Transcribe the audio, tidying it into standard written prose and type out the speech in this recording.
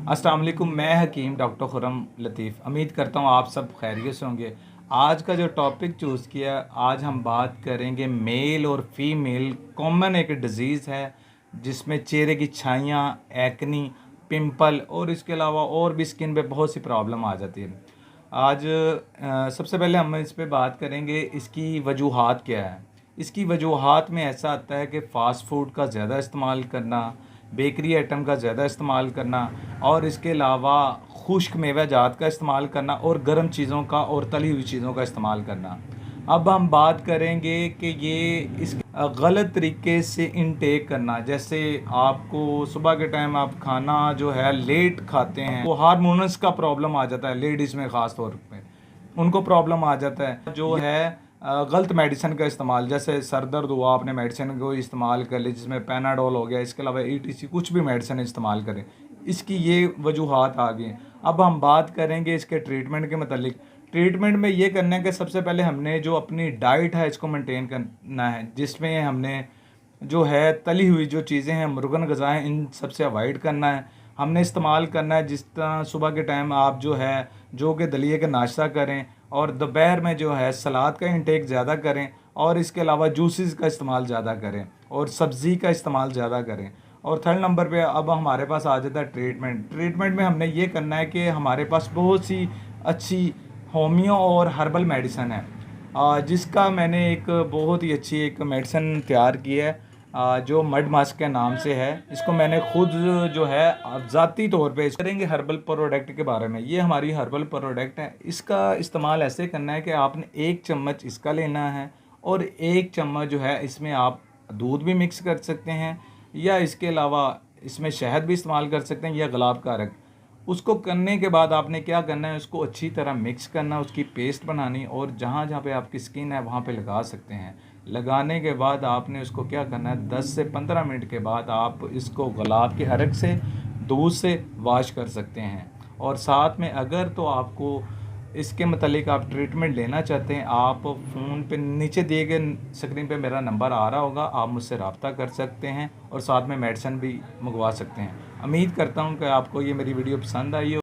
अस्सलाम वालेकुम। मैं हकीम डॉक्टर खुर्रम लतीफ़। उम्मीद करता हूँ आप सब खैरियत से होंगे। आज का जो टॉपिक चूज़ किया, आज हम बात करेंगे मेल और फीमेल कॉमन एक डिज़ीज़ है जिसमें चेहरे की छाइयाँ, एक्नी, पिंपल और इसके अलावा और भी स्किन पे बहुत सी प्रॉब्लम आ जाती है। आज सबसे पहले हम इस पे बात करेंगे इसकी वजूहात क्या है। इसकी वजूहात में ऐसा आता है कि फ़ास्ट फूड का ज़्यादा इस्तेमाल करना, बेकरी आइटम का ज़्यादा इस्तेमाल करना और इसके अलावा खुश्क मेवा जात का इस्तेमाल करना और गर्म चीज़ों का और तली हुई चीज़ों का इस्तेमाल करना। अब हम बात करेंगे कि ये इस गलत तरीके से इनटेक करना, जैसे आपको सुबह के टाइम आप खाना जो है लेट खाते हैं, वो हार्मोन्स का प्रॉब्लम आ जाता है। लेडीज़ में ख़ास तौर पे उनको प्रॉब्लम आ जाता है जो है गलत मेडिसिन का इस्तेमाल। जैसे सर दर्द हुआ, आपने मेडिसिन को इस्तेमाल कर ली जिसमें पैनाडोल हो गया, इसके अलावा ईटीसी कुछ भी मेडिसिन इस्तेमाल करें, इसकी ये वजूहात आ गई हैं। अब हम बात करेंगे इसके ट्रीटमेंट के मतलब। ट्रीटमेंट में ये करना है कि सबसे पहले हमने जो अपनी डाइट है इसको मेंटेन करना है, जिसमें हमने जो है तली हुई जो चीज़ें हैं, मुर्गन ग़िज़ाएँ, इन सबसे अवॉइड करना है। हमने इस्तेमाल करना है जिस तरह सुबह के टाइम आप जो है जो कि दलिए का नाश्ता करें और दोपहर में जो है सलाद का इंटेक ज़्यादा करें और इसके अलावा जूसेस का इस्तेमाल ज़्यादा करें और सब्ज़ी का इस्तेमाल ज़्यादा करें। और थर्ड नंबर पे अब हमारे पास आ जाता है ट्रीटमेंट। ट्रीटमेंट में हमने ये करना है कि हमारे पास बहुत सी अच्छी होमियो और हर्बल मेडिसन है, जिसका मैंने एक बहुत ही अच्छी एक मेडिसन तैयार की है, जो मड मास्क के नाम से है। इसको मैंने खुद जो है ज़ाती तौर पे करेंगे हर्बल प्रोडक्ट के बारे में। ये हमारी हर्बल प्रोडक्ट है। इसका इस्तेमाल ऐसे करना है कि आपने 1 चम्मच इसका लेना है और 1 चम्मच जो है इसमें आप दूध भी मिक्स कर सकते हैं या इसके अलावा इसमें शहद भी इस्तेमाल कर सकते हैं या गुलाब का अर्क। उसको करने के बाद आपने क्या करना है, उसको अच्छी तरह मिक्स करना, उसकी पेस्ट बनानी और जहाँ जहाँ पे आपकी स्किन है वहाँ पे लगा सकते हैं। लगाने के बाद आपने उसको क्या करना है, 10 से 15 मिनट के बाद आप इसको गुलाब के अर्क से, दूध से वॉश कर सकते हैं। और साथ में अगर तो आपको इसके मतलब आप ट्रीटमेंट लेना चाहते हैं, आप फ़ोन पे नीचे दिए गए स्क्रीन पे मेरा नंबर आ रहा होगा, आप मुझसे रब्ता कर सकते हैं और साथ में मेडिसिन भी मंगवा सकते हैं। उम्मीद करता हूँ कि आपको ये मेरी वीडियो पसंद आई हो।